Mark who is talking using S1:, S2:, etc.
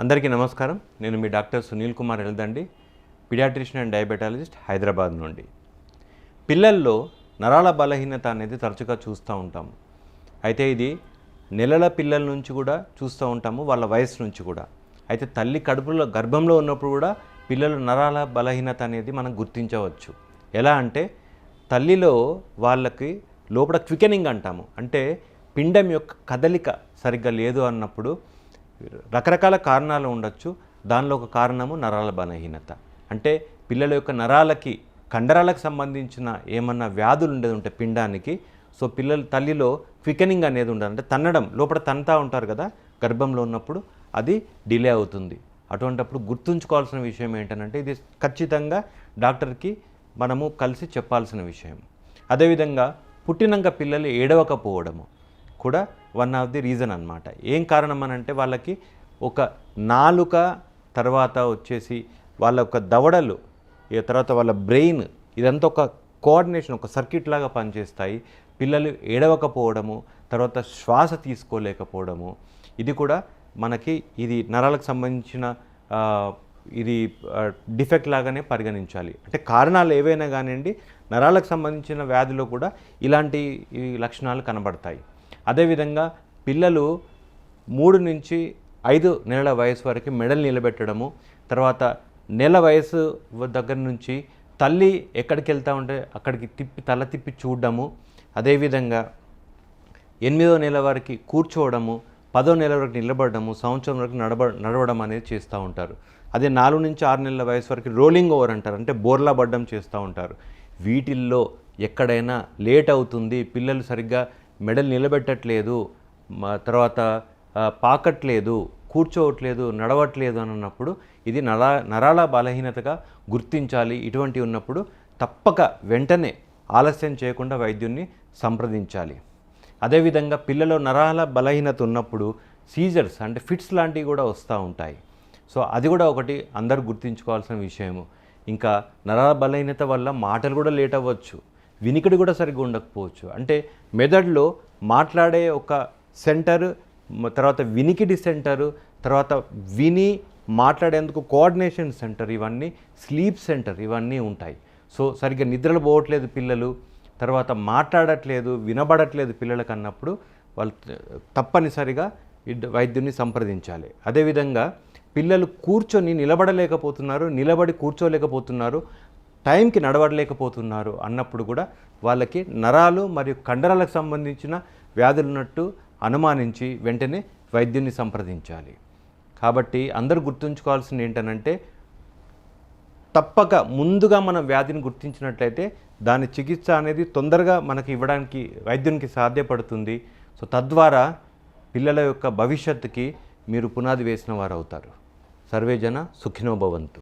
S1: అందరికీ నమస్కారం. నేను మీ doctor Sunil Kumar Yeldandi, paediatrician and diabetologist, Hyderabad నుండి. పిల్లల్లో నరాల బలహీనత అనేది తరచుగా చూస్తూ ఉంటాము. అయితే ఇది నెలల పిల్లల నుంచి కూడా చూస్తూ ఉంటాము, వాళ్ళ వయసు నుంచి కూడా. అయితే తల్లి కడుపులో గర్భంలో ఉన్నప్పుడు కూడా పిల్లలు నరాల బలహీనత అనేది మనం గుర్తించవచ్చు. ఎలా అంటే తల్లిలో వాళ్ళకి లోపల క్వికెనింగ్ అంటాము, అంటే పిండం యొక్క కదలిక సరిగ్గా లేదు అన్నప్పుడు రకరకాల కారణాలు ఉండొచ్చు. దానిలో ఒక కారణము నరాల బలహీనత. అంటే పిల్లల యొక్క నరాలకి కండరాలకు సంబంధించిన ఏమన్నా వ్యాధులు ఉండేది ఉంటే పిండానికి, సో పిల్లల తల్లిలో క్వికెనింగ్ అనేది ఉండదు, అంటే తన్నడం, లోపల తన్నుతూ ఉంటారు కదా గర్భంలో ఉన్నప్పుడు, అది డిలే అవుతుంది. అటువంటప్పుడు గుర్తుంచుకోవాల్సిన విషయం ఏంటంటే ఇది ఖచ్చితంగా డాక్టర్కి మనము కలిసి చెప్పాల్సిన విషయం. అదేవిధంగా పుట్టినాక పిల్లలు ఏడవకపోవడము కూడా వన్ ఆఫ్ ది రీజన్ అన్నమాట. ఏం కారణం అని అంటే వాళ్ళకి ఒక నాలుక, తర్వాత వచ్చేసి వాళ్ళ యొక్క దవడలు, తర్వాత వాళ్ళ బ్రెయిన్, ఇదంతా ఒక కోఆర్డినేషన్, ఒక సర్క్యూట్ లాగా పనిచేస్తాయి. పిల్లలు ఏడవకపోవడము, తర్వాత శ్వాస తీసుకోలేకపోవడము, ఇది కూడా మనకి ఇది నరాలకు సంబంధించిన ఇది డిఫెక్ట్ లాగానే పరిగణించాలి. అంటే కారణాలు ఏవైనా కానివ్వండి, నరాలకు సంబంధించిన వ్యాధిలో కూడా ఇలాంటి లక్షణాలు కనబడతాయి. అదేవిధంగా పిల్లలు 3 నుంచి 5 నెలల వయసు వరకు మెడలు నిలబెట్టడము, తర్వాత నెల వయసు దగ్గర నుంచి తల్లి ఎక్కడికి వెళ్తూ ఉంటే అక్కడికి తల తిప్పి చూడడము, అదేవిధంగా 8వ నెల వరకు కూర్చోవడము, 10వ నెల వరకు నిలబడము, సంవత్సరం వరకు నడవడం అనేది చేస్తూ ఉంటారు. అదే 4 నుంచి 6 నెలల వయసు వరకు రోలింగ్ ఓవర్ అంటారు, అంటే బోర్లా పడ్డం చేస్తూ ఉంటారు. వీటిల్లో ఎక్కడైనా లేట్ అవుతుంది, పిల్లలు సరిగ్గా మెడలు నిలబెట్టట్లేదు, తర్వాత పాకట్లేదు, కూర్చోవట్లేదు, నడవట్లేదు అని అన్నప్పుడు ఇది నరాల బలహీనతగా గుర్తించాలి. ఇటువంటి ఉన్నప్పుడు తప్పక వెంటనే ఆలస్యం చేయకుండా వైద్యున్ని సంప్రదించాలి. అదేవిధంగా పిల్లలు నరాల బలహీనత ఉన్నప్పుడు సీజర్స్, అంటే ఫిట్స్ లాంటివి కూడా వస్తూ ఉంటాయి. సో అది కూడా ఒకటి అందరూ గుర్తుంచుకోవాల్సిన విషయము. ఇంకా నరాల బలహీనత వల్ల మాటలు కూడా లేట్ అవ్వచ్చు, వినికిడి కూడా సరిగ్గా ఉండకపోవచ్చు. అంటే మెదడులో మాట్లాడే ఒక సెంటర్, తర్వాత వినికిడి సెంటరు, తర్వాత విని మాట్లాడేందుకు కోఆర్డినేషన్ సెంటర్, ఇవన్నీ స్లీప్ సెంటర్, ఇవన్నీ ఉంటాయి. సో సరిగ్గా నిద్రలు పోవట్లేదు పిల్లలు, తర్వాత మాట్లాడట్లేదు, వినబడట్లేదు పిల్లలకు అన్నప్పుడు వాళ్ళు తప్పనిసరిగా వైద్యుని సంప్రదించాలి. అదేవిధంగా పిల్లలు కూర్చొని నిలబడలేకపోతున్నారు, నిలబడి కూర్చోలేకపోతున్నారు, టైంకి నడవడలేకపోతున్నారు అన్నప్పుడు కూడా వాళ్ళకి నరాలు మరియు కండరాలకు సంబంధించిన వ్యాధులు ఉన్నట్టు అనుమానించి వెంటనే వైద్యుని సంప్రదించాలి. కాబట్టి అందరూ గుర్తుంచుకోవాల్సింది ఏంటనంటే తప్పక ముందుగా మనం వ్యాధిని గుర్తించినట్లయితే దాని చికిత్స అనేది తొందరగా మనకి ఇవ్వడానికి వైద్యునికి సాధ్యపడుతుంది. సో తద్వారా పిల్లల యొక్క భవిష్యత్తుకి మీరు పునాది వేసిన వారు అవుతారు. సర్వేజన సుఖినో భవంతు.